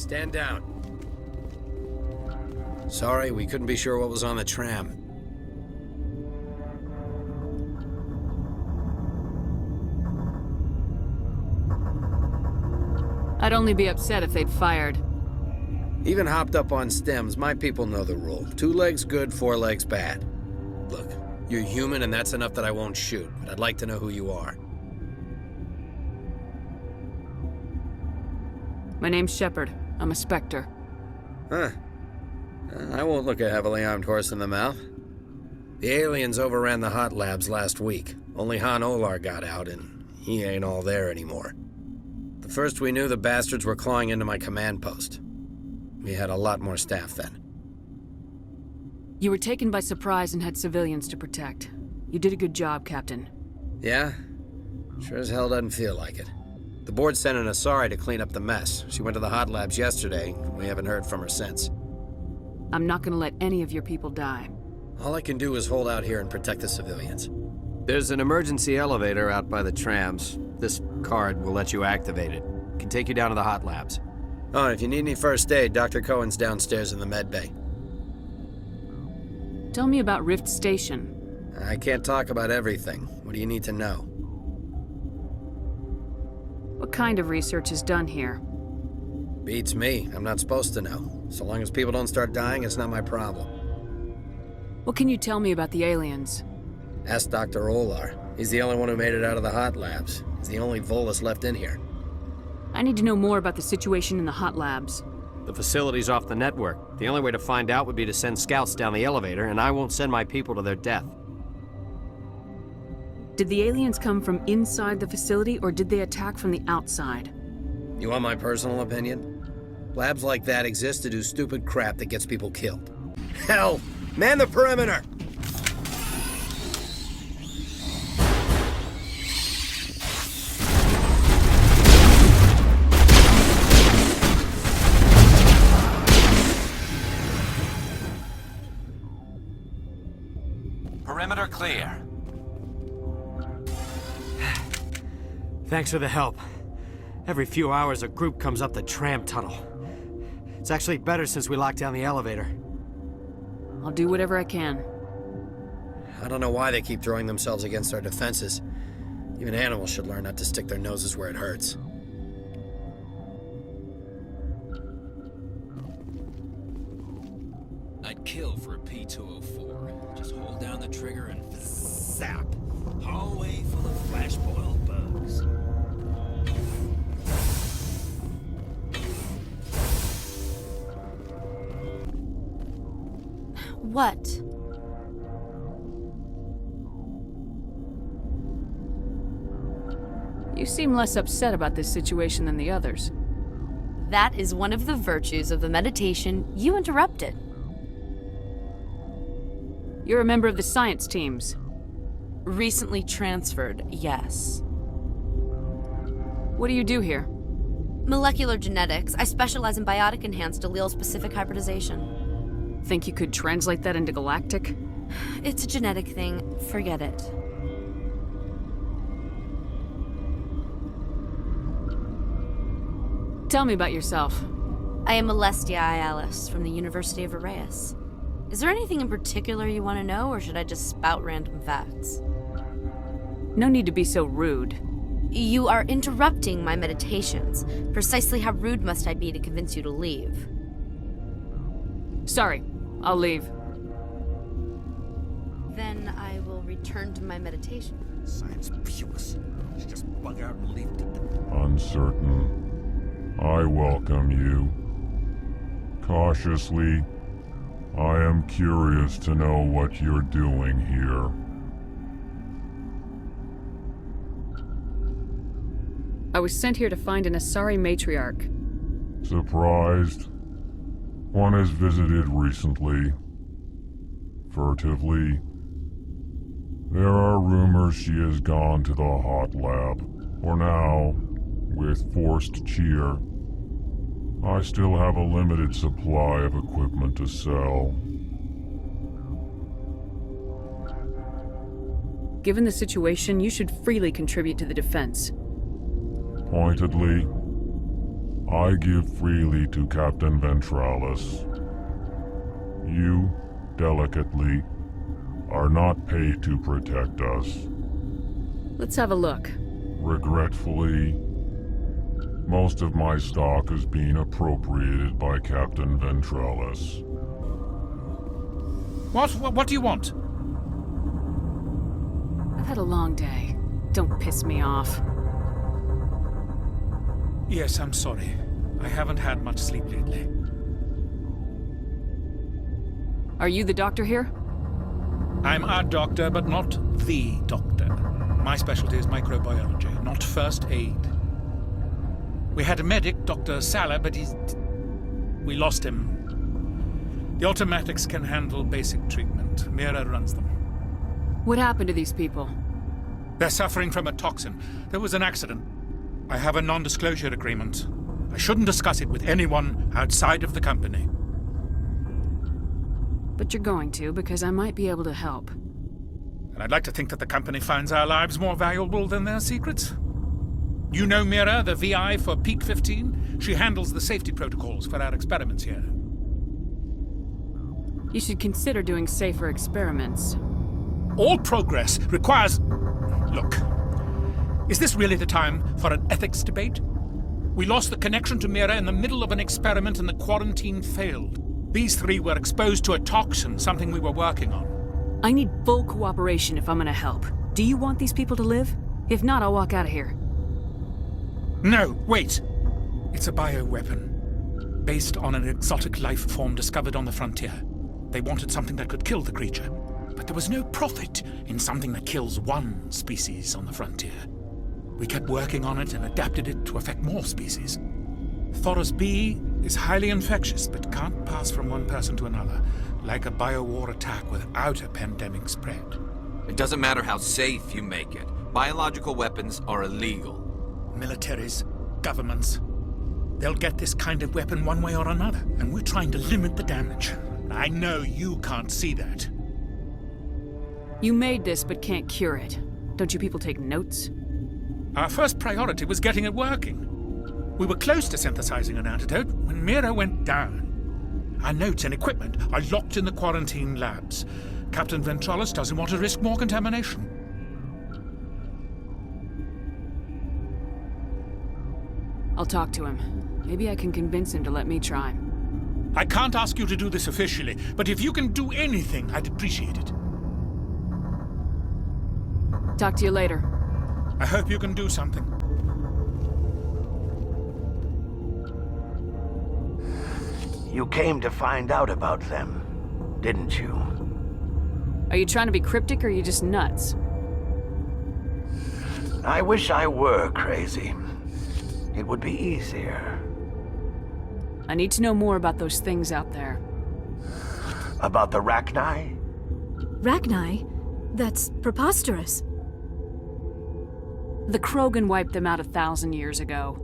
Stand down. Sorry, we couldn't be sure what was on the tram. I'd only be upset if they'd fired. Even hopped up on stems, my people know the rule. 2 legs good, 4 legs bad. Look, you're human and that's enough that I won't shoot, but I'd like to know who you are. My name's Shepard. I'm a Spectre. Huh. I won't look a heavily armed horse in the mouth. The aliens overran the hot labs last week. Only Han Olar got out, and he ain't all there anymore. The first we knew, the bastards were clawing into my command post. We had a lot more staff then. You were taken by surprise and had civilians to protect. You did a good job, Captain. Yeah? Sure as hell doesn't feel like it. The board sent an Asari to clean up the mess. She went to the hot labs yesterday. We haven't heard from her since. I'm not gonna let any of your people die. All I can do is hold out here and protect the civilians. There's an emergency elevator out by the trams. This card will let you activate it. Can take you down to the hot labs. Oh, and if you need any first aid, Dr. Cohen's downstairs in the med bay. Tell me about Rift Station. I can't talk about everything. What do you need to know? What kind of research is done here? Beats me. I'm not supposed to know. So long as people don't start dying, it's not my problem. What can you tell me about the aliens? Ask Dr. Olar. He's the only one who made it out of the hot labs. He's the only Volus left in here. I need to know more about the situation in the hot labs. The facility's off the network. The only way to find out would be to send scouts down the elevator, and I won't send my people to their death. Did the aliens come from inside the facility, or did they attack from the outside? You want my personal opinion? Labs like that exist to do stupid crap that gets people killed. Hell, man the perimeter! Perimeter clear. Thanks for the help. Every few hours, a group comes up the tram tunnel. It's actually better since we locked down the elevator. I'll do whatever I can. I don't know why they keep throwing themselves against our defenses. Even animals should learn not to stick their noses where it hurts. I'd kill for a P-204. Just hold down the trigger and zap. Hallway full of flash-boiled bugs. What? You seem less upset about this situation than the others. That is one of the virtues of the meditation you interrupted. You're a member of the science teams. Recently transferred, yes. What do you do here? Molecular genetics. I specialize in biotic-enhanced allele-specific hybridization. Think you could translate that into galactic? It's a genetic thing. Forget it. Tell me about yourself. I am Alestia Ialis from the University of Arraeus. Is there anything in particular you want to know, or should I just spout random facts? No need to be so rude. You are interrupting my meditations. Precisely how rude must I be to convince you to leave? Sorry, I'll leave. Then I will return to my meditation. Science pukes. Should just bug out and leave. Uncertain. I welcome you. Cautiously, I am curious to know what you're doing here. I was sent here to find an Asari matriarch. Surprised? One has visited recently. Furtively. There are rumors she has gone to the hot lab. For now, with forced cheer, I still have a limited supply of equipment to sell. Given the situation, you should freely contribute to the defense. Pointedly, I give freely to Captain Ventralis. You, delicately, are not paid to protect us. Let's have a look. Regretfully, most of my stock is being appropriated by Captain Ventralis. What do you want? I've had a long day. Don't piss me off. Yes, I'm sorry. I haven't had much sleep lately. Are you the doctor here? I'm a doctor, but not the doctor. My specialty is microbiology, not first aid. We had a medic, Dr. Salah, but we lost him. The automatics can handle basic treatment. Mira runs them. What happened to these people? They're suffering from a toxin. There was an accident. I have a non-disclosure agreement. I shouldn't discuss it with anyone outside of the company. But you're going to, because I might be able to help. And I'd like to think that the company finds our lives more valuable than their secrets. You know Mira, the VI for Peak 15? She handles the safety protocols for our experiments here. You should consider doing safer experiments. All progress requires... Look, is this really the time for an ethics debate? We lost the connection to Mira in the middle of an experiment and the quarantine failed. These three were exposed to a toxin, something we were working on. I need full cooperation if I'm gonna help. Do you want these people to live? If not, I'll walk out of here. No, wait. It's a bioweapon, based on an exotic life form discovered on the frontier. They wanted something that could kill the creature, but there was no profit in something that kills one species on the frontier. We kept working on it and adapted it to affect more species. Thoros B is highly infectious, but can't pass from one person to another, like a biowar attack without a pandemic spread. It doesn't matter how safe you make it. Biological weapons are illegal. Militaries, governments, they'll get this kind of weapon one way or another, and we're trying to limit the damage. I know you can't see that. You made this, but can't cure it. Don't you people take notes? Our first priority was getting it working. We were close to synthesizing an antidote when Mira went down. Our notes and equipment are locked in the quarantine labs. Captain Ventralis doesn't want to risk more contamination. I'll talk to him. Maybe I can convince him to let me try. I can't ask you to do this officially, but if you can do anything, I'd appreciate it. Talk to you later. I hope you can do something. You came to find out about them, didn't you? Are you trying to be cryptic or are you just nuts? I wish I were crazy. It would be easier. I need to know more about those things out there. About the Rachni? Rachni? That's preposterous. The Krogan wiped them out 1,000 years ago.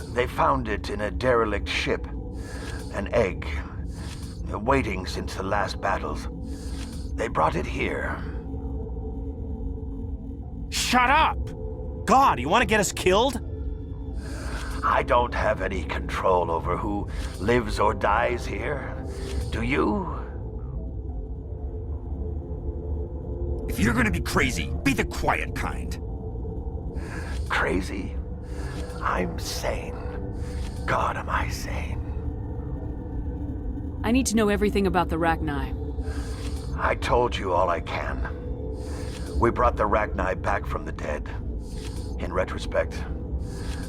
They found it in a derelict ship. An egg. Waiting since the last battles. They brought it here. Shut up! God, you want to get us killed? I don't have any control over who lives or dies here. Do you? If you're gonna be crazy, be the quiet kind. Crazy? I'm sane. God, am I sane. I need to know everything about the Rachni. I told you all I can. We brought the Rachni back from the dead. In retrospect,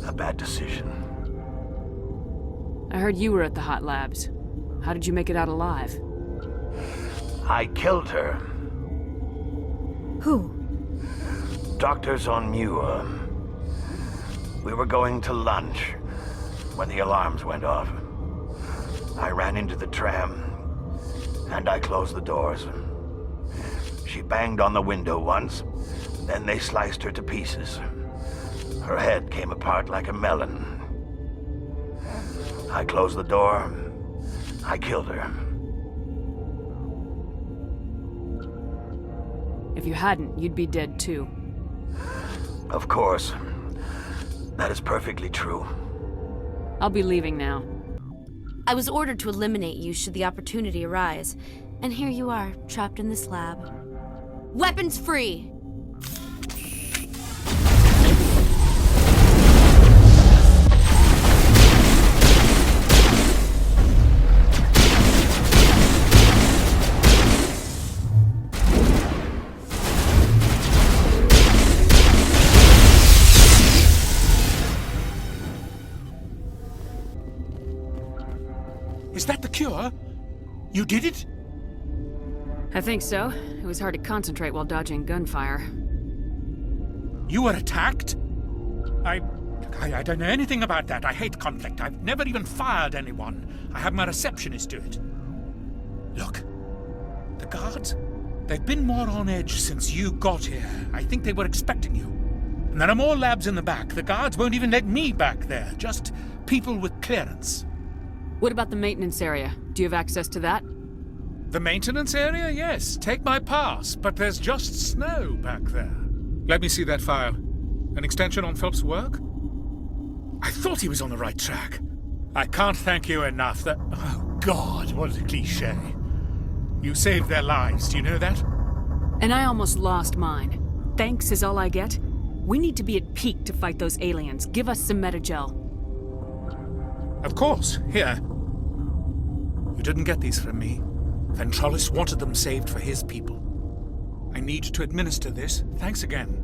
a bad decision. I heard you were at the hot labs. How did you make it out alive? I killed her. Who? Doctors on Muir. We were going to lunch when the alarms went off. I ran into the tram, and I closed the doors. She banged on the window once, then they sliced her to pieces. Her head came apart like a melon. I closed the door. I killed her. If you hadn't, you'd be dead too. Of course. That is perfectly true. I'll be leaving now. I was ordered to eliminate you should the opportunity arise, and here you are, trapped in this lab. Weapons free! Is that the cure? You did it? I think so. It was hard to concentrate while dodging gunfire. You were attacked? I don't know anything about that. I hate conflict. I've never even fired anyone. I have my receptionist do it. Look, the guards, they've been more on edge since you got here. I think they were expecting you. And there are more labs in the back. The guards won't even let me back there. Just people with clearance. What about the maintenance area? Do you have access to that? The maintenance area? Yes. Take my pass. But there's just snow back there. Let me see that file. An extension on Phelps' work? I thought he was on the right track. I can't thank you enough that... Oh, God, what a cliché. You saved their lives, do you know that? And I almost lost mine. Thanks is all I get? We need to be at peak to fight those aliens. Give us some Metagel. Of course. Here. You didn't get these from me. Ventrolis wanted them saved for his people. I need to administer this. Thanks again.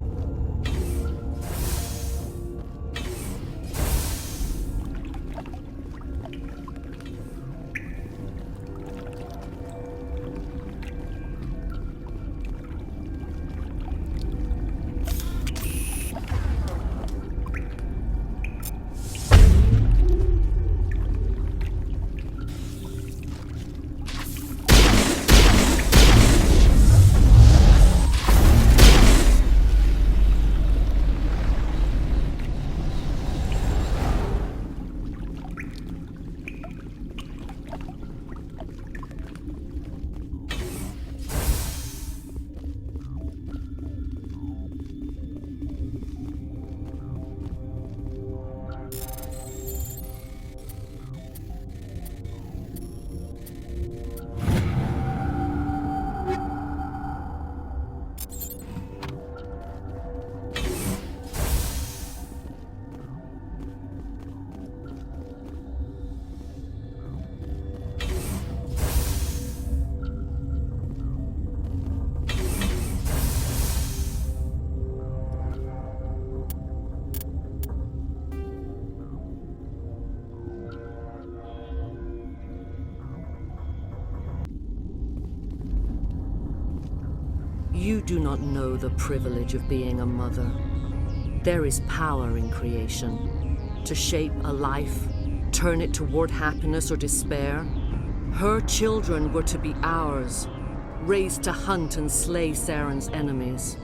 You do not know the privilege of being a mother. There is power in creation. To shape a life, turn it toward happiness or despair. Her children were to be ours, raised to hunt and slay Saren's enemies.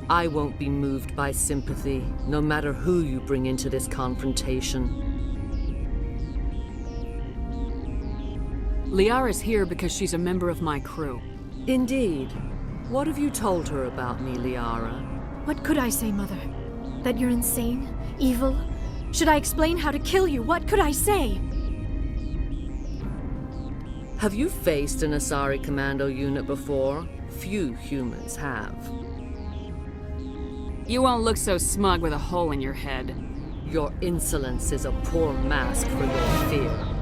I won't be moved by sympathy, no matter who you bring into this confrontation. Liara's here because she's a member of my crew. Indeed. What have you told her about me, Liara? What could I say, Mother? That you're insane? Evil? Should I explain how to kill you? What could I say? Have you faced an Asari commando unit before? Few humans have. You won't look so smug with a hole in your head. Your insolence is a poor mask for your fear.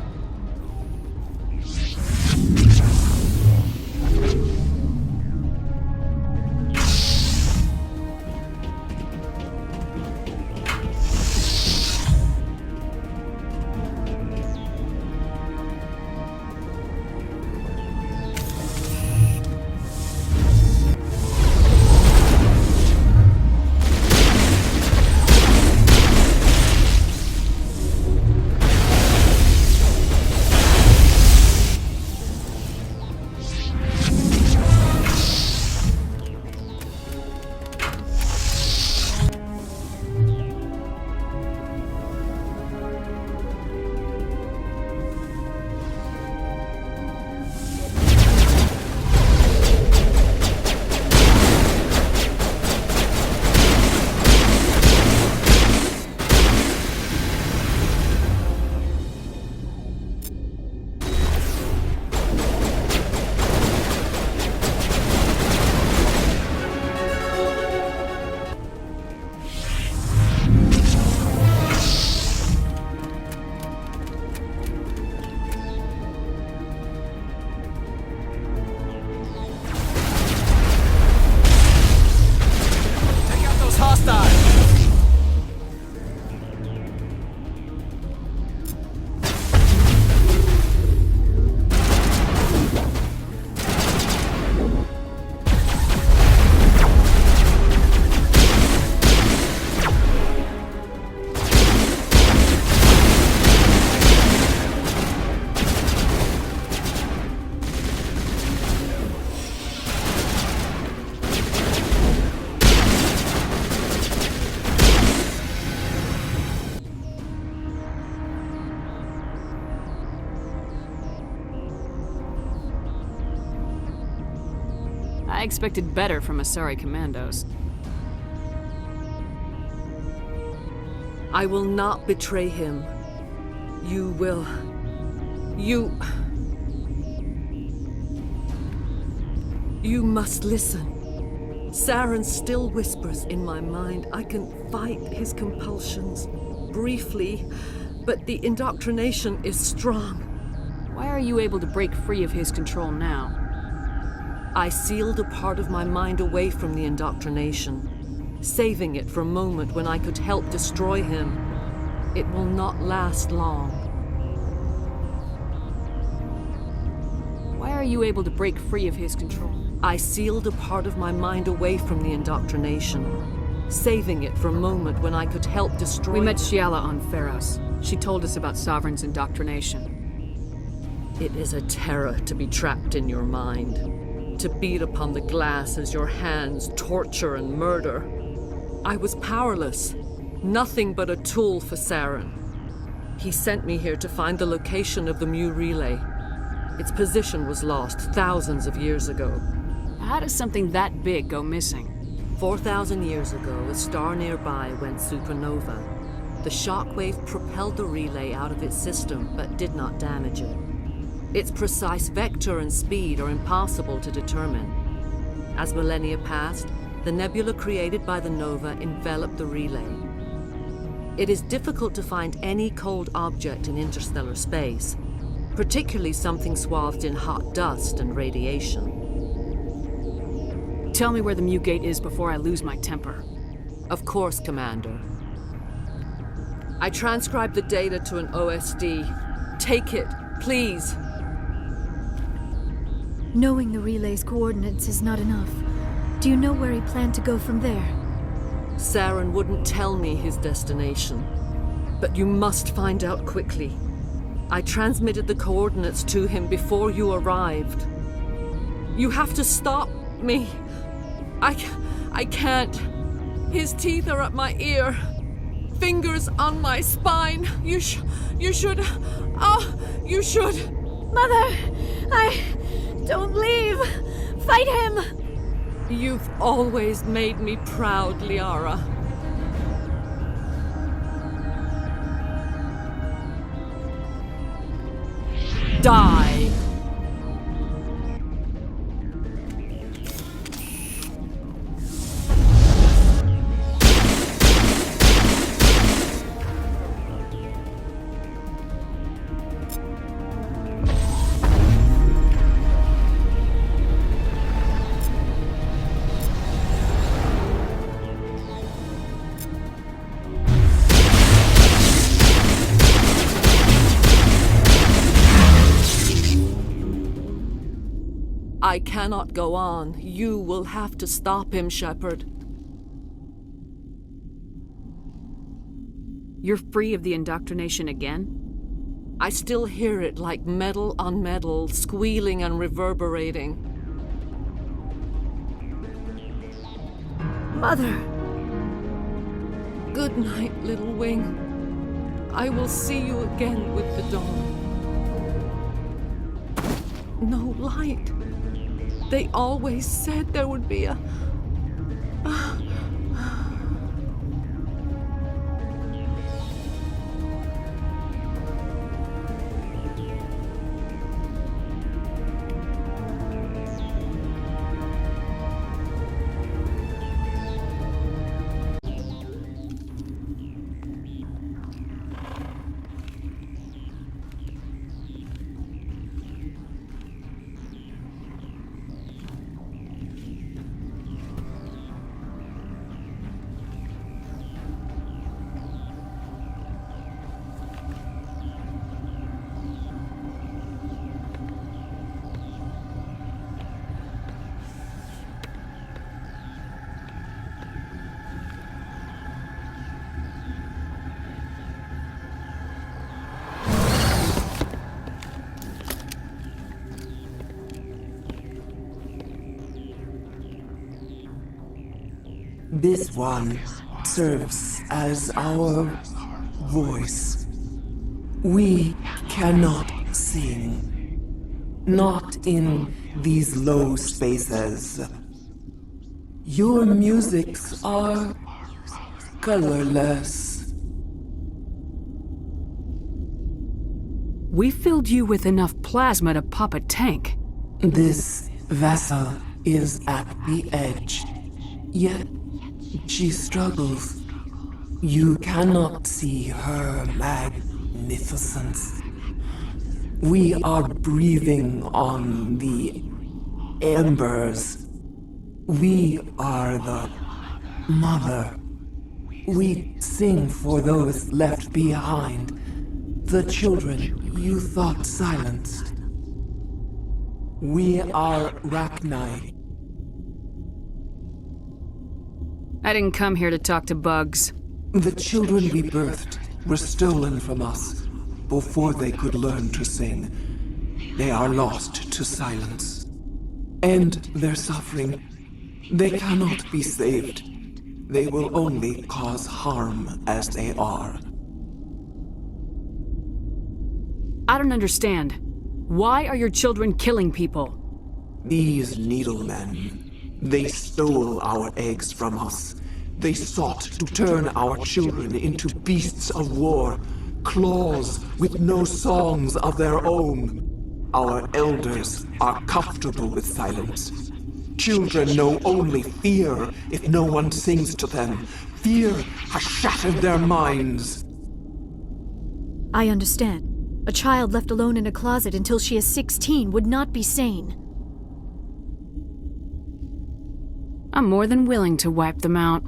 expected better from Asari commandos. I will not betray him. You will... You must listen. Saren still whispers in my mind. I can fight his compulsions. Briefly, but the indoctrination is strong. Why are you able to break free of his control now? I sealed a part of my mind away from the indoctrination, saving it for a moment when I could help destroy him. It will not last long. Why are you able to break free of his control? I sealed a part of my mind away from the indoctrination, saving it for a moment when I could help destroy... We met Shiala on Pharos. She told us about Sovereign's indoctrination. It is a terror to be trapped in your mind, to beat upon the glass as your hands torture and murder. I was powerless, nothing but a tool for Saren. He sent me here to find the location of the Mu relay. Its position was lost thousands of years ago. How does something that big go missing? 4,000 years ago, a star nearby went supernova. The shockwave propelled the relay out of its system, but did not damage it. Its precise vector and speed are impossible to determine. As millennia passed, the nebula created by the nova enveloped the relay. It is difficult to find any cold object in interstellar space, particularly something swathed in hot dust and radiation. Tell me where the Mu Gate is before I lose my temper. Of course, Commander. I transcribed the data to an OSD. Take it, please. Knowing the relay's coordinates is not enough. Do you know where he planned to go from there? Saren wouldn't tell me his destination, but you must find out quickly. I transmitted the coordinates to him before you arrived. You have to stop me. I can't. His teeth are at my ear. Fingers on my spine. You should. You should. Mother! Don't leave! Fight him! You've always made me proud, Liara. Die! I cannot go on. You will have to stop him, Shepard. You're free of the indoctrination again? I still hear it like metal on metal, squealing and reverberating. Mother! Good night, little wing. I will see you again with the dawn. No light. They always said there would be a... This one serves as our voice. We cannot sing. Not in these low spaces. Your musics are colorless. We filled you with enough plasma to pop a tank. This vessel is at the edge, yet she struggles. You cannot see her magnificence. We are breathing on the embers. We are the mother. We sing for those left behind, the children you thought silenced. We are Rachni. I didn't come here to talk to bugs. The children we birthed were stolen from us before they could learn to sing. They are lost to silence. End their suffering. They cannot be saved. They will only cause harm as they are. I don't understand. Why are your children killing people? These needlemen, they stole our eggs from us. They sought to turn our children into beasts of war, claws with no songs of their own. Our elders are comfortable with silence. Children know only fear if no one sings to them. Fear has shattered their minds. I understand. A child left alone in a closet until she is 16 would not be sane. I'm more than willing to wipe them out.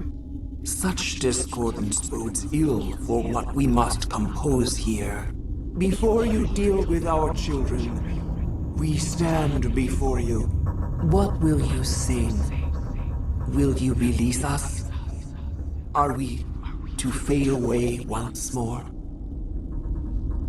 Such discordance bodes ill for what we must compose here. Before you deal with our children, we stand before you. What will you sing? Will you release us? Are we to fade away once more?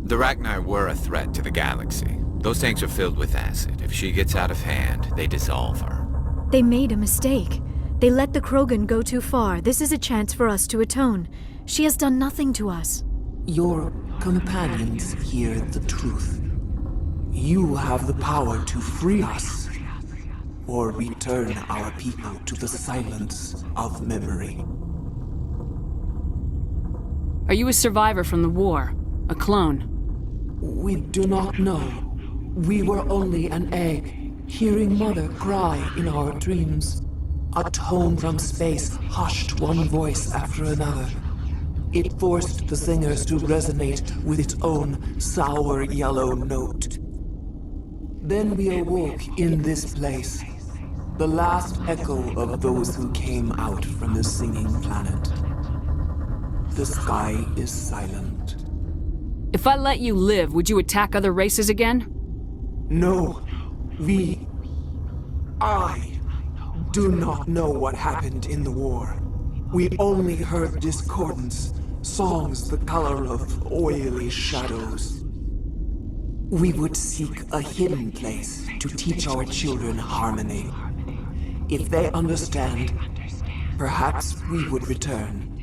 The Rachni were a threat to the galaxy. Those tanks are filled with acid. If she gets out of hand, they dissolve her. They made a mistake. They let the Krogan go too far. This is a chance for us to atone. She has done nothing to us. Your companions hear the truth. You have the power to free us, or return our people to the silence of memory. Are you a survivor from the war? A clone? We do not know. We were only an egg, hearing Mother cry in our dreams. A tone from space hushed one voice after another. It forced the singers to resonate with its own sour yellow note. Then we awoke in this place, the last echo of those who came out from the singing planet. The sky is silent. If I let you live, would you attack other races again? No. I do not know what happened in the war. We only heard discordance, songs the color of oily shadows. We would seek a hidden place to teach our children harmony. If they understand, perhaps we would return.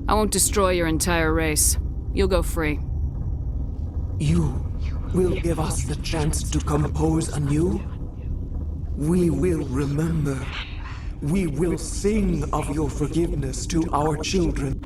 I won't destroy your entire race. You'll go free. You will give us the chance to compose anew? We will remember. We will sing of your forgiveness to our children.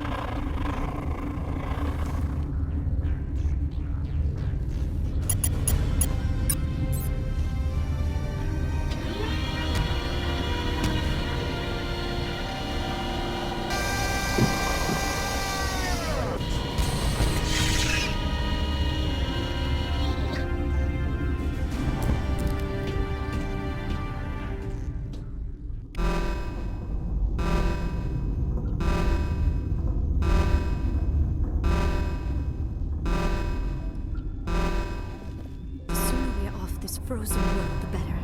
Frozen world, the better.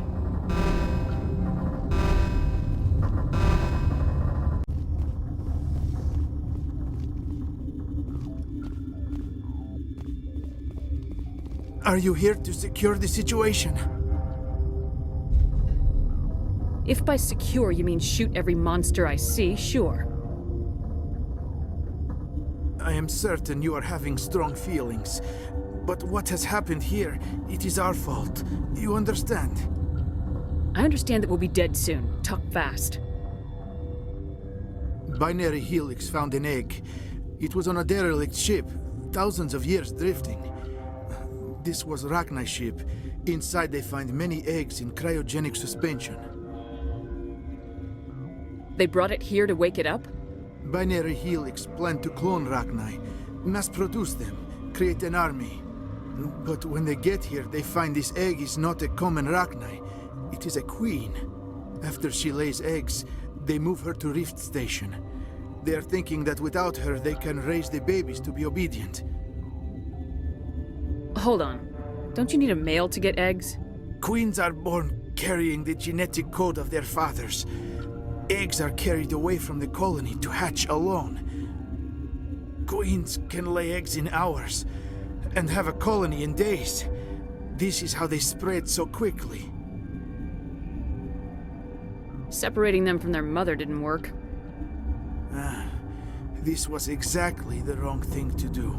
Are you here to secure the situation? If by secure you mean shoot every monster I see, sure. I am certain you are having strong feelings. But what has happened here, it is our fault. You understand? I understand that we'll be dead soon. Talk fast. Binary Helix found an egg. It was on a derelict ship, thousands of years drifting. This was Rachni's ship. Inside they find many eggs in cryogenic suspension. They brought it here to wake it up? Binary Helix planned to clone Rachni, mass-produce them, create an army. But when they get here, they find this egg is not a common Rachni. It is a queen. After she lays eggs, they move her to Rift Station. They are thinking that without her, they can raise the babies to be obedient. Hold on. Don't you need a male to get eggs? Queens are born carrying the genetic code of their fathers. Eggs are carried away from the colony to hatch alone. Queens can lay eggs in hours and have a colony in days. This is how they spread so quickly. Separating them from their mother didn't work. This was exactly the wrong thing to do.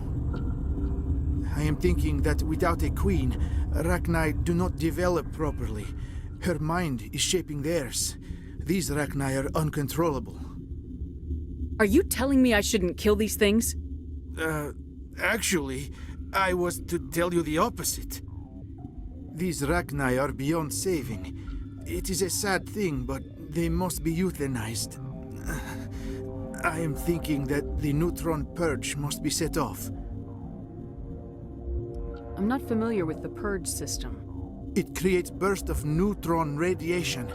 I am thinking that without a queen, Rachni do not develop properly. Her mind is shaping theirs. These Rachni are uncontrollable. Are you telling me I shouldn't kill these things? Actually, I was to tell you the opposite. These Rachni are beyond saving. It is a sad thing, but they must be euthanized. I am thinking that the neutron purge must be set off. I'm not familiar with the purge system. It creates bursts of neutron radiation,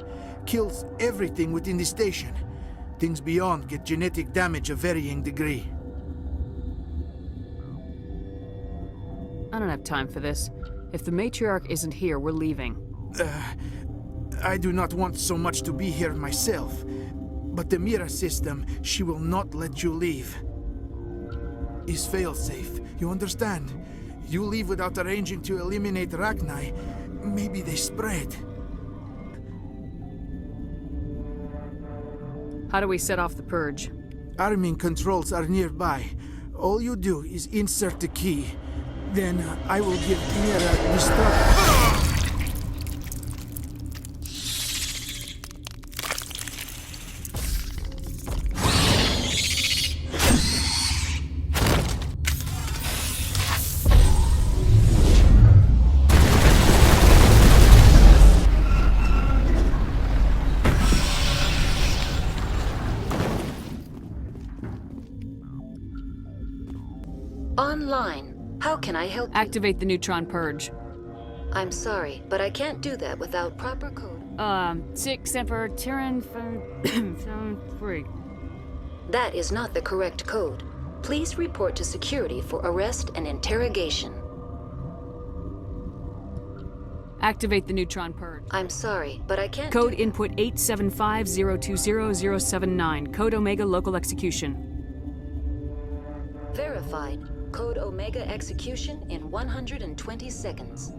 kills everything within the station. Things beyond get genetic damage of varying degree. I don't have time for this. If the matriarch isn't here, we're leaving. I do not want so much to be here myself. But the Mira system, she will not let you leave. Is fail-safe, you understand? You leave without arranging to eliminate Rachni, maybe they spread. How do we set off the purge? Arming controls are nearby. All you do is insert the key. Then I will give Mira destruct. Online. How can I help you? Activate the neutron purge. I'm sorry, but I can't do that without proper code. 6 Semper Tyrann from 3. That is not the correct code. Please report to security for arrest and interrogation. Activate the neutron purge. I'm sorry, but I can't Code input 875020079. Code Omega local execution. Verified. Code Omega execution in 120 seconds.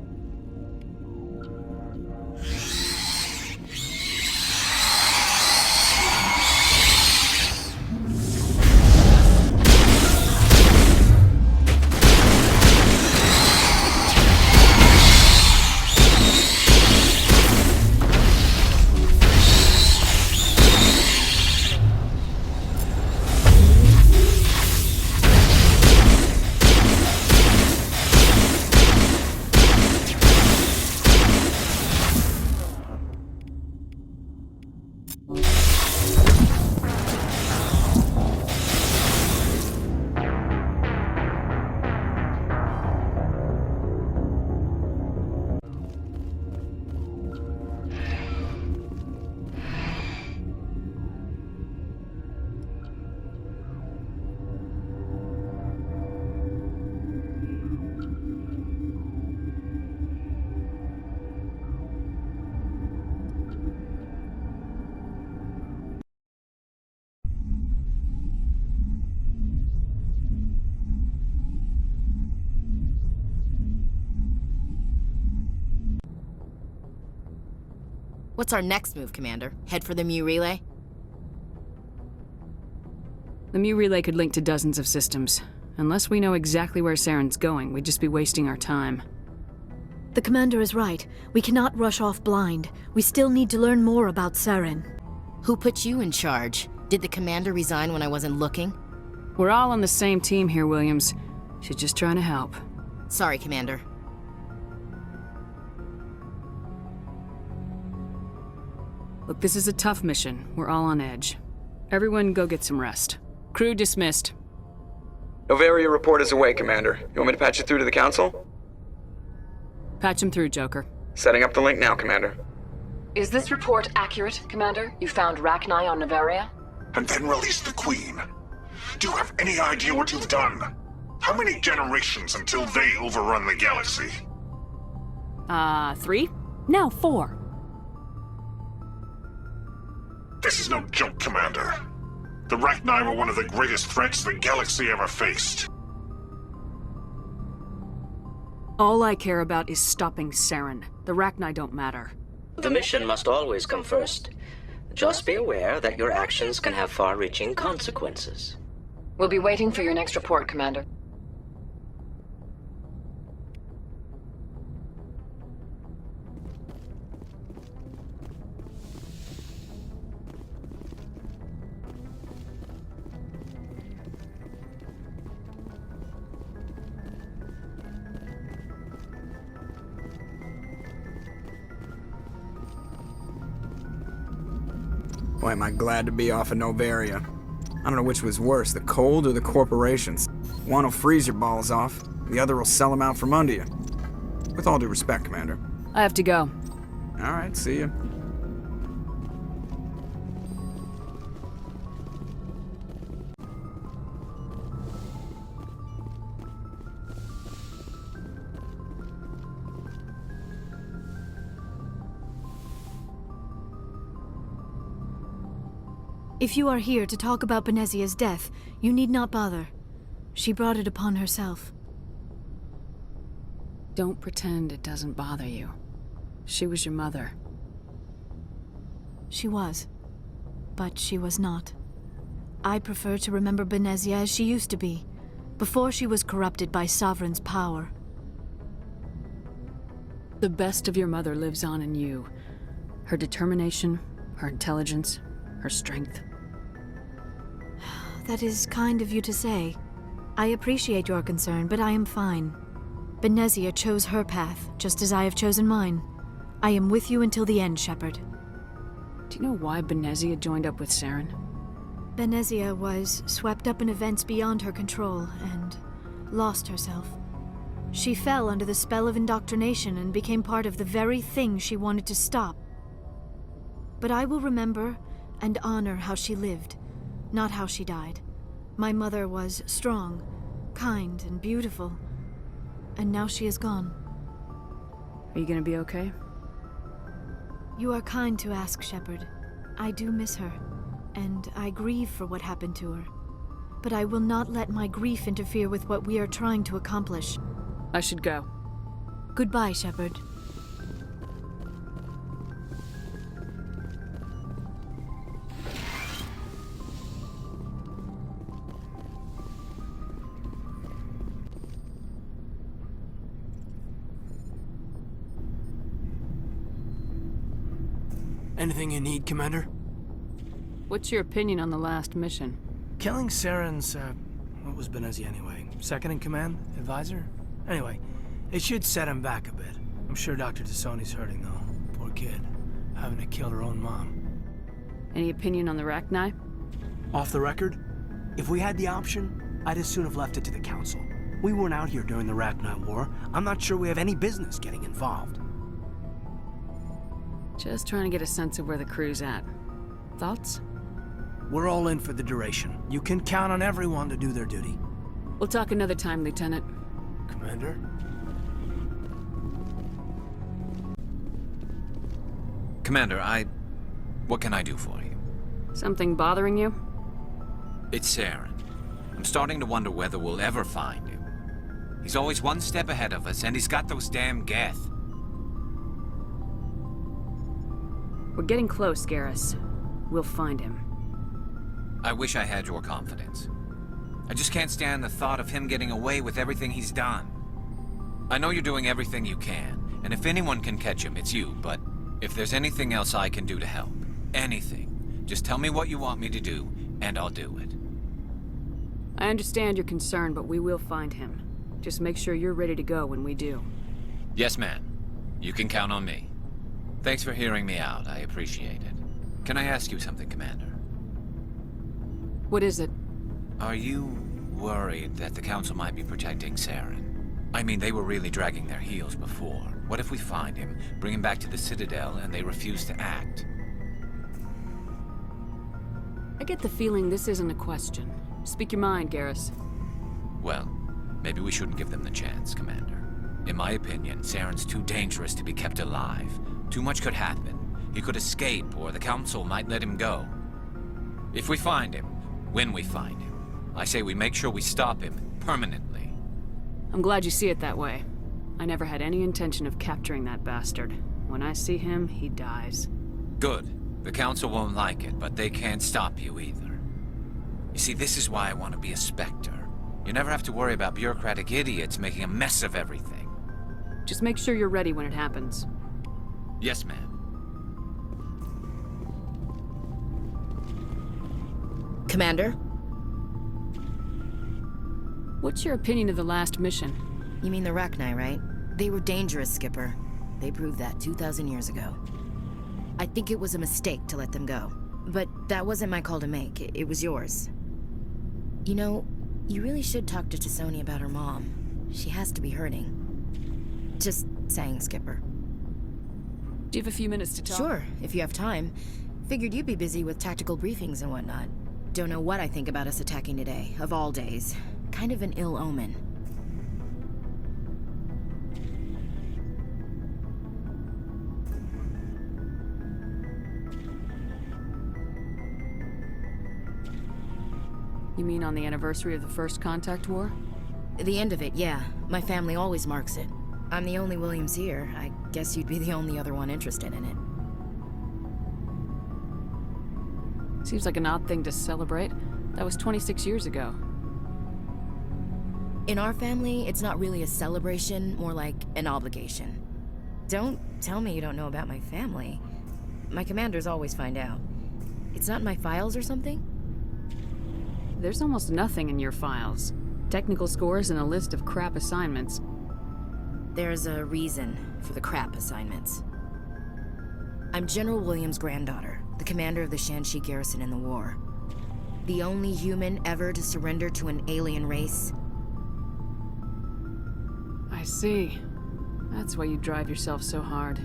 What's our next move, Commander? Head for the Mu Relay? The Mu Relay could link to dozens of systems. Unless we know exactly where Saren's going, we'd just be wasting our time. The commander is right. We cannot rush off blind. We still need to learn more about Saren. Who put you in charge? Did the commander resign when I wasn't looking? We're all on the same team here, Williams. She's just trying to help. Sorry, Commander. Look, this is a tough mission. We're all on edge. Everyone go get some rest. Crew dismissed. Novaria report is away, Commander. You want me to patch it through to the Council? Patch him through, Joker. Setting up the link now, Commander. Is this report accurate, Commander? You found Rachni on Novaria? And then released the Queen. Do you have any idea what you've done? How many generations until they overrun the galaxy? 3? No, 4. This is no joke, Commander. The Rachni were one of the greatest threats the galaxy ever faced. All I care about is stopping Saren. The Rachni don't matter. The mission must always come first. Just be aware that your actions can have far-reaching consequences. We'll be waiting for your next report, Commander. Boy, am I glad to be off of Novaria. I don't know which was worse, the cold or the corporations. One will freeze your balls off, the other will sell them out from under you. With all due respect, Commander. I have to go. All right, see ya. If you are here to talk about Benezia's death, you need not bother. She brought it upon herself. Don't pretend it doesn't bother you. She was your mother. She was. But she was not. I prefer to remember Benezia as she used to be, before she was corrupted by Sovereign's power. The best of your mother lives on in you. Her determination, her intelligence, her strength. That is kind of you to say. I appreciate your concern, but I am fine. Benezia chose her path, just as I have chosen mine. I am with you until the end, Shepard. Do you know why Benezia joined up with Saren? Benezia was swept up in events beyond her control and lost herself. She fell under the spell of indoctrination and became part of the very thing she wanted to stop. But I will remember and honor how she lived, not how she died. My mother was strong, kind, and beautiful, and now she is gone. Are you gonna be okay? You are kind to ask, Shepard. I do miss her, and I grieve for what happened to her. But I will not let my grief interfere with what we are trying to accomplish. I should go. Goodbye, Shepard. Anything you need, Commander? What's your opinion on the last mission? Killing Saren's, what was Benezia anyway? Second in command? Advisor? Anyway, it should set him back a bit. I'm sure Dr. Tassoni's hurting, though. Poor kid. Having to kill her own mom. Any opinion on the Rachni? Off the record, if we had the option, I'd as soon have left it to the Council. We weren't out here during the Rachni War. I'm not sure we have any business getting involved. Just trying to get a sense of where the crew's at. Thoughts? We're all in for the duration. You can count on everyone to do their duty. We'll talk another time, Lieutenant. Commander? Commander, what can I do for you? Something bothering you? It's Saren. I'm starting to wonder whether we'll ever find him. He's always one step ahead of us, and he's got those damn Geth. We're getting close, Garrus. We'll find him. I wish I had your confidence. I just can't stand the thought of him getting away with everything he's done. I know you're doing everything you can, and if anyone can catch him, it's you, but if there's anything else I can do to help, anything, just tell me what you want me to do, and I'll do it. I understand your concern, but we will find him. Just make sure you're ready to go when we do. Yes, ma'am. You can count on me. Thanks for hearing me out. I appreciate it. Can I ask you something, Commander? What is it? Are you worried that the Council might be protecting Saren? I mean, they were really dragging their heels before. What if we find him, bring him back to the Citadel, and they refuse to act? I get the feeling this isn't a question. Speak your mind, Garrus. Well, maybe we shouldn't give them the chance, Commander. In my opinion, Saren's too dangerous to be kept alive. Too much could happen. He could escape, or the Council might let him go. If we find him, when we find him, I say we make sure we stop him permanently. I'm glad you see it that way. I never had any intention of capturing that bastard. When I see him, he dies. Good. The Council won't like it, but they can't stop you either. You see, this is why I want to be a Spectre. You never have to worry about bureaucratic idiots making a mess of everything. Just make sure you're ready when it happens. Yes, ma'am. Commander? What's your opinion of the last mission? You mean the Rachni, right? They were dangerous, Skipper. They proved that 2,000 years ago. I think it was a mistake to let them go. But that wasn't my call to make. It was yours. You know, you really should talk to T'Soni about her mom. She has to be hurting. Just saying, Skipper. Do you have a few minutes to talk? Sure, if you have time. Figured you'd be busy with tactical briefings and whatnot. Don't know what I think about us attacking today, of all days. Kind of an ill omen. You mean on the anniversary of the First Contact War? The end of it, yeah. My family always marks it. I'm the only Williams here. I guess you'd be the only other one interested in it. Seems like an odd thing to celebrate. That was 26 years ago. In our family, it's not really a celebration, more like an obligation. Don't tell me you don't know about my family. My commanders always find out. It's not in my files or something? There's almost nothing in your files. Technical scores and a list of crap assignments. There's a reason for the crap assignments. I'm General Williams' granddaughter, the commander of the Shanxi garrison in the war. The only human ever to surrender to an alien race. I see. That's why you drive yourself so hard.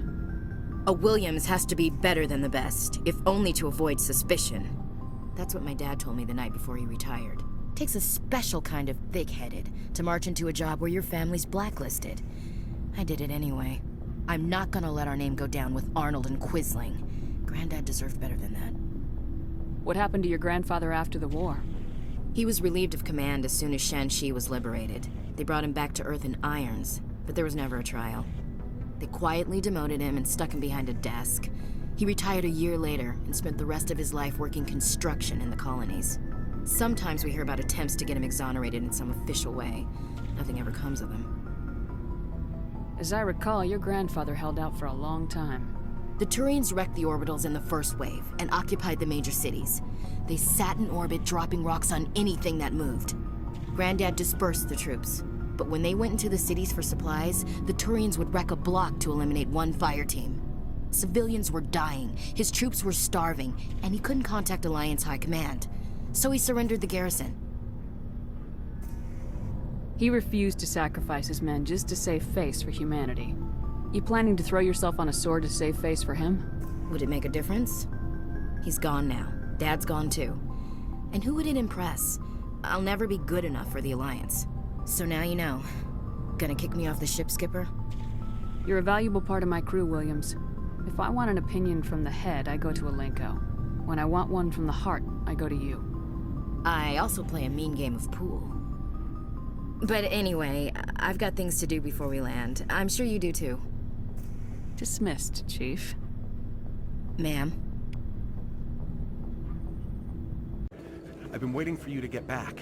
A Williams has to be better than the best, if only to avoid suspicion. That's what my dad told me the night before he retired. Takes a special kind of thick-headed to march into a job where your family's blacklisted. I did it anyway. I'm not gonna let our name go down with Arnold and Quisling. Granddad deserved better than that. What happened to your grandfather after the war? He was relieved of command as soon as Shanxi was liberated. They brought him back to Earth in irons, but there was never a trial. They quietly demoted him and stuck him behind a desk. He retired a year later and spent the rest of his life working construction in the colonies. Sometimes we hear about attempts to get him exonerated in some official way. Nothing ever comes of them. As I recall, your grandfather held out for a long time. The Turians wrecked the orbitals in the first wave and occupied the major cities. They sat in orbit, dropping rocks on anything that moved. Granddad dispersed the troops, but when they went into the cities for supplies, the Turians would wreck a block to eliminate one fire team. Civilians were dying, his troops were starving, and he couldn't contact Alliance High Command. So he surrendered the garrison. He refused to sacrifice his men just to save face for humanity. You planning to throw yourself on a sword to save face for him? Would it make a difference? He's gone now. Dad's gone too. And who would it impress? I'll never be good enough for the Alliance. So now you know. Gonna kick me off the ship, Skipper? You're a valuable part of my crew, Williams. If I want an opinion from the head, I go to Alenko. When I want one from the heart, I go to you. I also play a mean game of pool. But anyway, I've got things to do before we land. I'm sure you do too. Dismissed, Chief. Ma'am. I've been waiting for you to get back.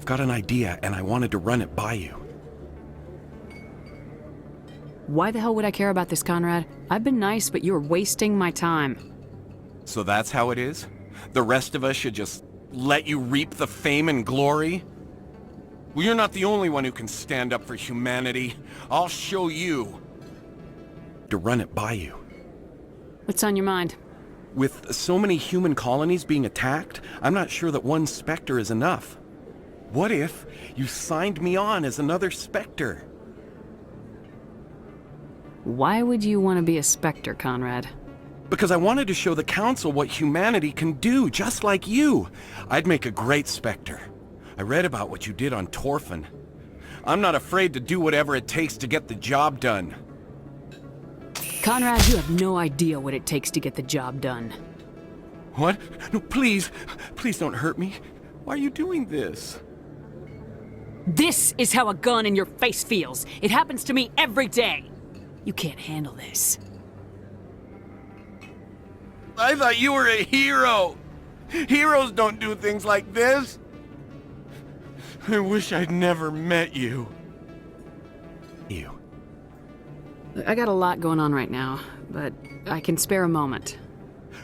I've got an idea, and I wanted to run it by you. Why the hell would I care about this, Conrad? I've been nice, but you're wasting my time. So that's how it is? The rest of us should just let you reap the fame and glory? Well, you're not the only one who can stand up for humanity. I'll show you. To run it by you. What's on your mind? With so many human colonies being attacked, I'm not sure that one Spectre is enough. What if you signed me on as another Spectre? Why would you want to be a Spectre, Conrad? Because I wanted to show the Council what humanity can do, just like you. I'd make a great Spectre. I read about what you did on Torfin. I'm not afraid to do whatever it takes to get the job done. Conrad, you have no idea what it takes to get the job done. What? No, please. Please don't hurt me. Why are you doing this? This is how a gun in your face feels. It happens to me every day. You can't handle this. I thought you were a hero. Heroes don't do things like this. I wish I'd never met you. I got a lot going on right now, but I can spare a moment.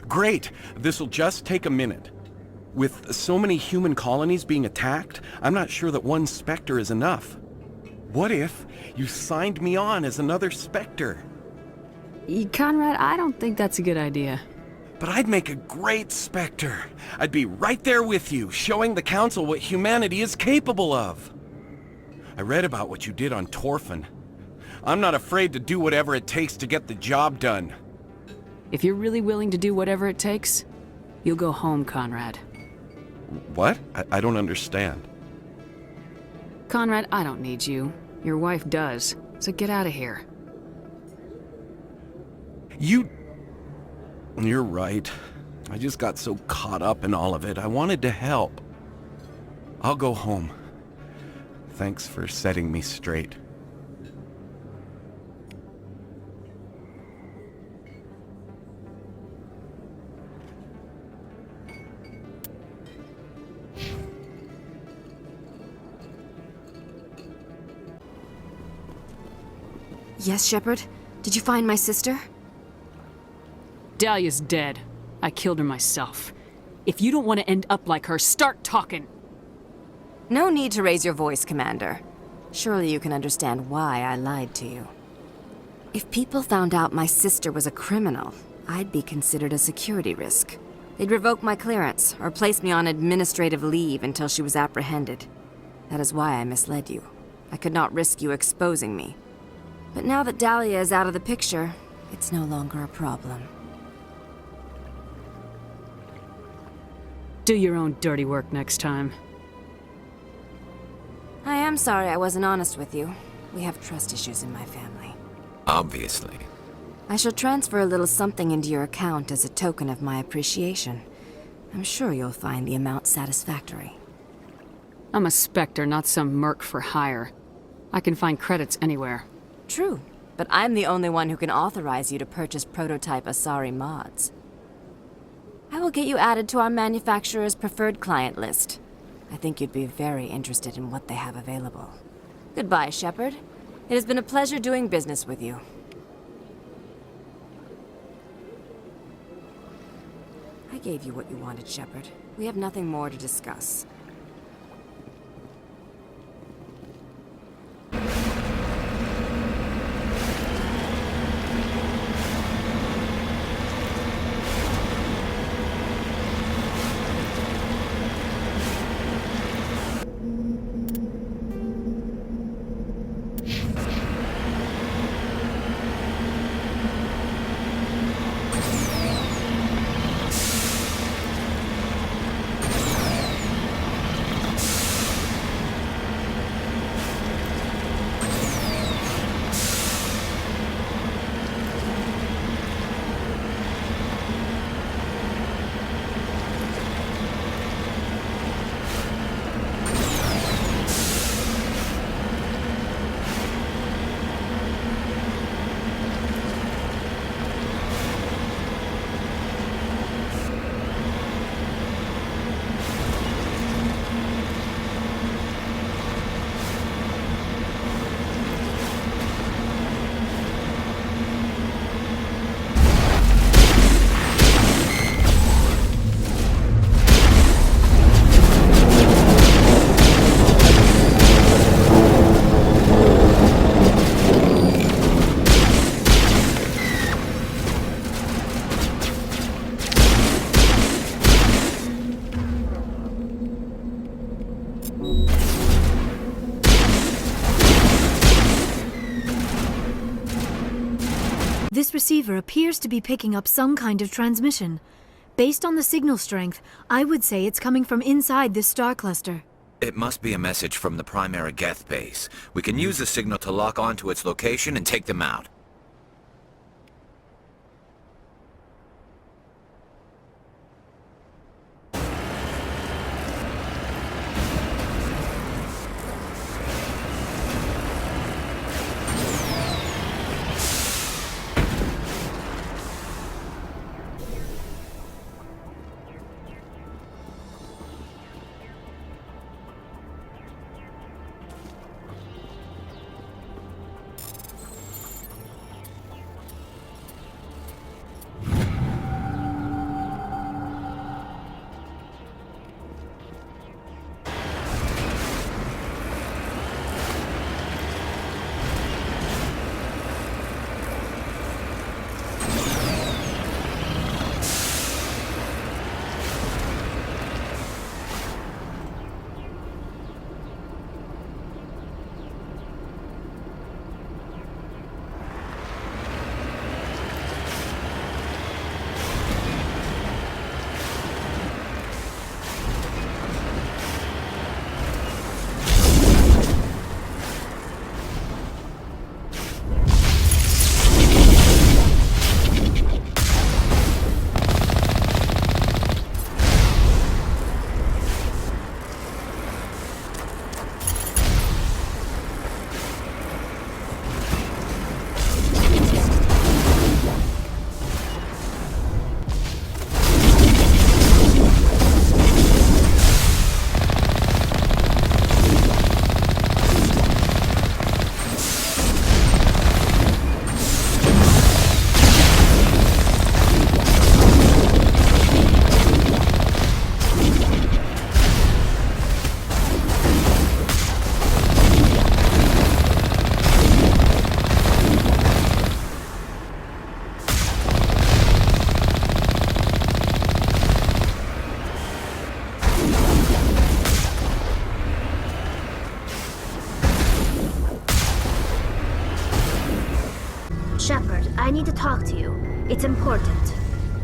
Great. This'll just take a minute. With so many human colonies being attacked, I'm not sure that one Spectre is enough. What if you signed me on as another Spectre? Conrad, I don't think that's a good idea. But I'd make a great Spectre. I'd be right there with you, showing the Council what humanity is capable of. I read about what you did on Torfin. I'm not afraid to do whatever it takes to get the job done. If you're really willing to do whatever it takes, you'll go home, Conrad. What? I don't understand. Conrad, I don't need you. Your wife does. So get out of here. You're right. I just got so caught up in all of it. I wanted to help. I'll go home. Thanks for setting me straight. Yes, Shepard? Did you find my sister? Dahlia's dead. I killed her myself. If you don't want to end up like her, start talking! No need to raise your voice, Commander. Surely you can understand why I lied to you. If people found out my sister was a criminal, I'd be considered a security risk. They'd revoke my clearance, or place me on administrative leave until she was apprehended. That is why I misled you. I could not risk you exposing me. But now that Dahlia is out of the picture, it's no longer a problem. Do your own dirty work next time. I am sorry I wasn't honest with you. We have trust issues in my family. Obviously. I shall transfer a little something into your account as a token of my appreciation. I'm sure you'll find the amount satisfactory. I'm a Spectre, not some merc for hire. I can find credits anywhere. True, but I'm the only one who can authorize you to purchase prototype Asari mods. I will get you added to our manufacturer's preferred client list. I think you'd be very interested in what they have available. Goodbye, Shepard. It has been a pleasure doing business with you. I gave you what you wanted, Shepard. We have nothing more to discuss. receiver appears to be picking up some kind of transmission. Based on the signal strength, I would say it's coming from inside this star cluster. It must be a message from the primary Geth base. We can use the signal to lock onto its location and take them out. Shepard, I need to talk to you. It's important.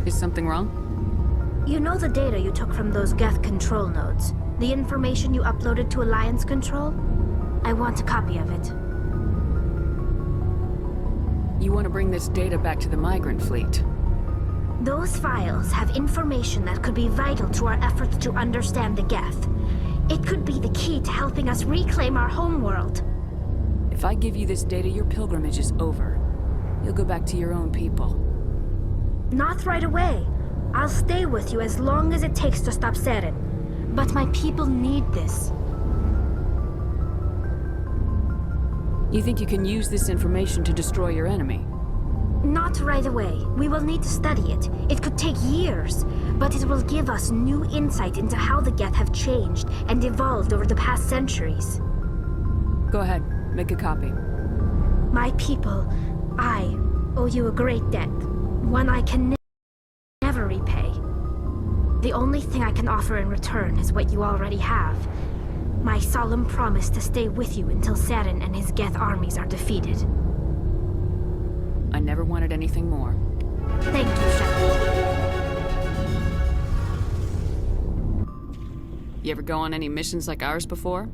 Is something wrong? You know the data you took from those Geth control nodes? The information you uploaded to Alliance Control? I want a copy of it. You want to bring this data back to the migrant fleet? Those files have information that could be vital to our efforts to understand the Geth. It could be the key to helping us reclaim our homeworld. If I give you this data, your pilgrimage is over. You'll go back to your own people. Not right away. I'll stay with you as long as it takes to stop Seren. But my people need this. You think you can use this information to destroy your enemy? Not right away. We will need to study it. It could take years, but it will give us new insight into how the Geth have changed and evolved over the past centuries. Go ahead, make a copy. My people, I owe you a great debt, one I can never repay. The only thing I can offer in return is what you already have. My solemn promise to stay with you until Seren and his Geth armies are defeated. I never wanted anything more. Thank you, Shepard. You ever go on any missions like ours before?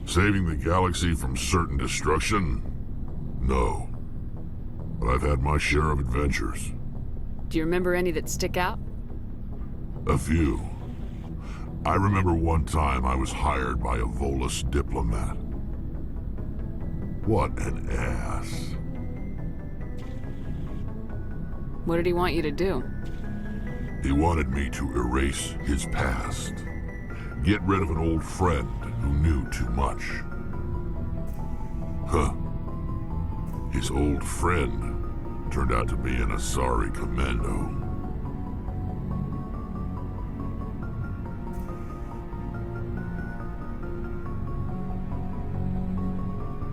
Saving the galaxy from certain destruction? No. But I've had my share of adventures. Do you remember any that stick out? A few. I remember one time I was hired by a Volus diplomat. What an ass. What did he want you to do? He wanted me to erase his past. Get rid of an old friend who knew too much. Huh. His old friend turned out to be an Asari commando.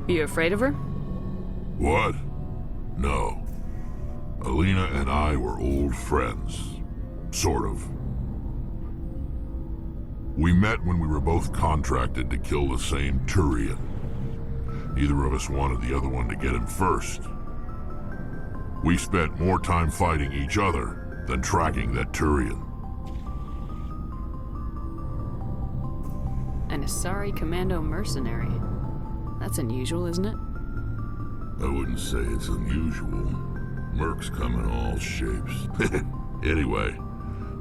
You afraid of her? What? No. Alina and I were old friends. Sort of. We met when we were both contracted to kill the same Turian. Neither of us wanted the other one to get him first. We spent more time fighting each other than tracking that Turian. An Asari Commando mercenary. That's unusual, isn't it? I wouldn't say it's unusual. Mercs come in all shapes. Anyway,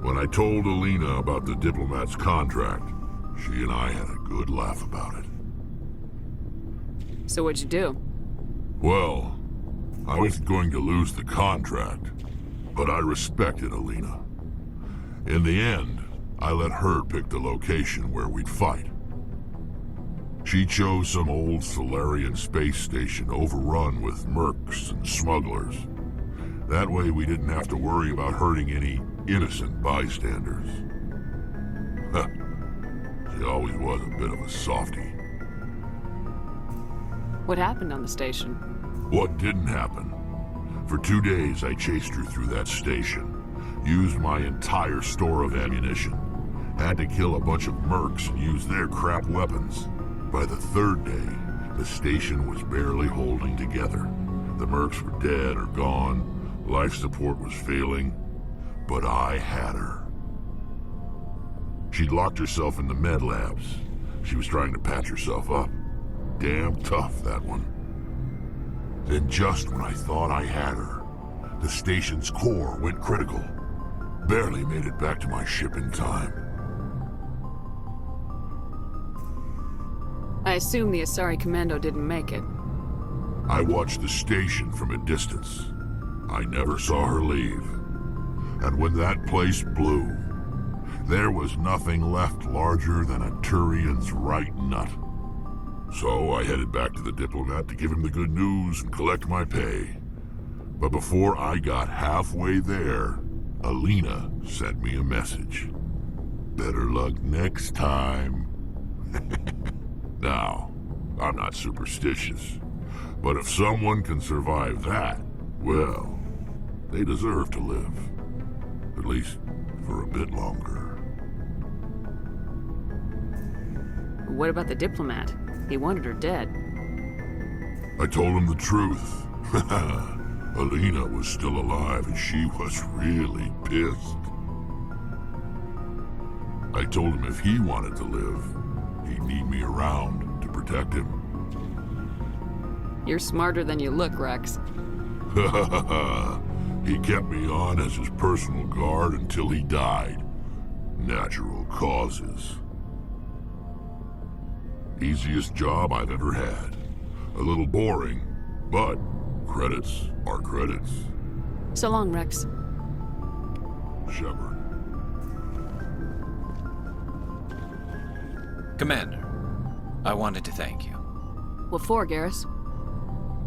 when I told Alina about the diplomat's contract, she and I had a good laugh about it. So what'd you do? Well, I wasn't going to lose the contract, but I respected Alina. In the end, I let her pick the location where we'd fight. She chose some old Solarian space station overrun with mercs and smugglers. That way we didn't have to worry about hurting any innocent bystanders. She always was a bit of a softie. What happened on the station? What didn't happen? For 2 days I chased her through that station, used my entire store of ammunition, had to kill a bunch of mercs and use their crap weapons. By the 3rd day, the station was barely holding together. The mercs were dead or gone, life support was failing, but I had her. She'd locked herself in the med labs. She was trying to patch herself up. Damn tough, that one. Then just when I thought I had her, the station's core went critical. Barely made it back to my ship in time. I assume the Asari Commando didn't make it. I watched the station from a distance. I never saw her leave. And when that place blew, there was nothing left larger than a Turian's right nut. So I headed back to the diplomat to give him the good news and collect my pay. But before I got halfway there, Alina sent me a message. Better luck next time. Now, I'm not superstitious, but if someone can survive that, well, they deserve to live. At least for a bit longer. What about the diplomat? He wanted her dead. I told him the truth. Alina was still alive and she was really pissed. I told him if he wanted to live, he'd need me around to protect him. You're smarter than you look, Rex. He kept me on as his personal guard until he died. Natural causes. Easiest job I've ever had. A little boring, but credits are credits. So long, Rex. Shepard. Commander, I wanted to thank you. What for, Garrus?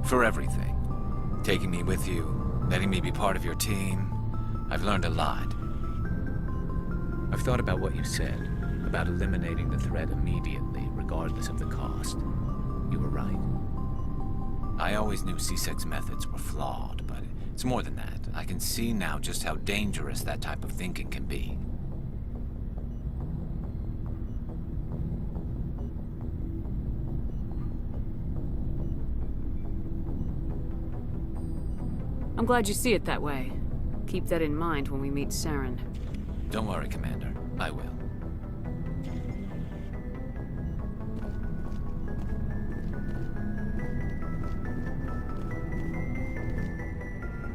For everything. Taking me with you, letting me be part of your team. I've learned a lot. I've thought about what you said, about eliminating the threat immediately, regardless of the cost. You were right. I always knew C-Sec's methods were flawed, but it's more than that. I can see now just how dangerous that type of thinking can be. I'm glad you see it that way. Keep that in mind when we meet Saren. Don't worry, Commander. I will.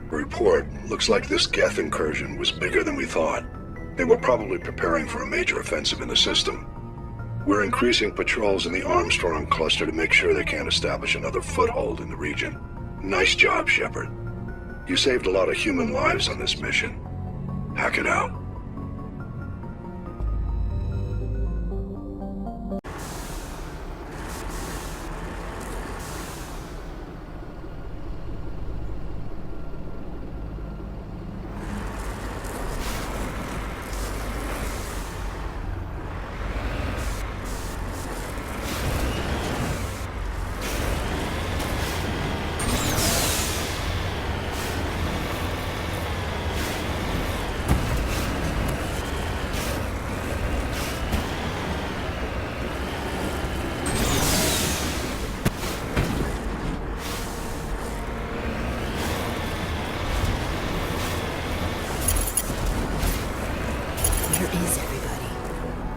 Report. Looks like this Geth incursion was bigger than we thought. They were probably preparing for a major offensive in the system. We're increasing patrols in the Armstrong cluster to make sure they can't establish another foothold in the region. Nice job, Shepard. You saved a lot of human lives on this mission. Hack it out.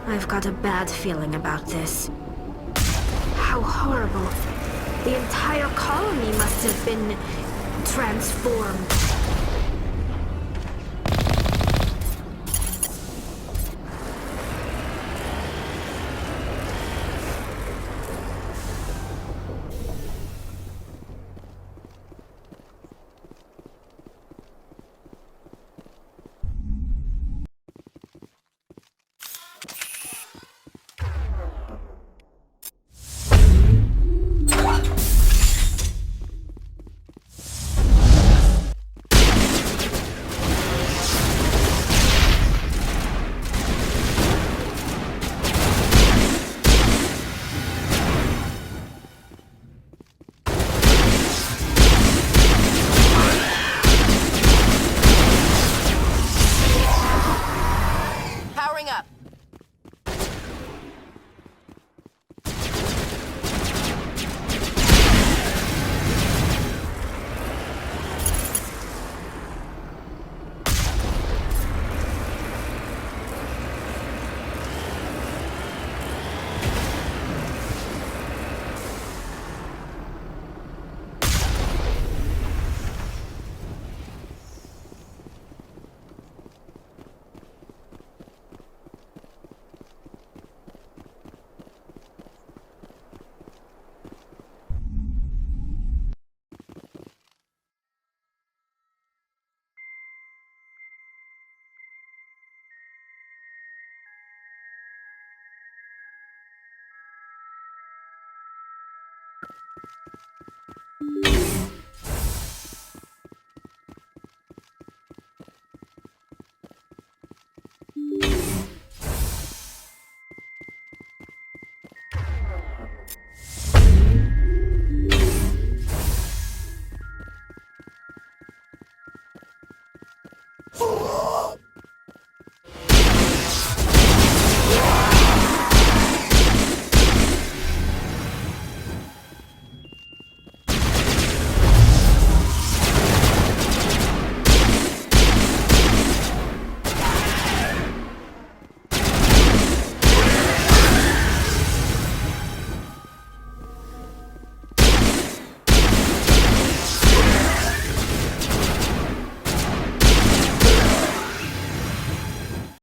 I've got a bad feeling about this. How horrible. The entire colony must have been transformed.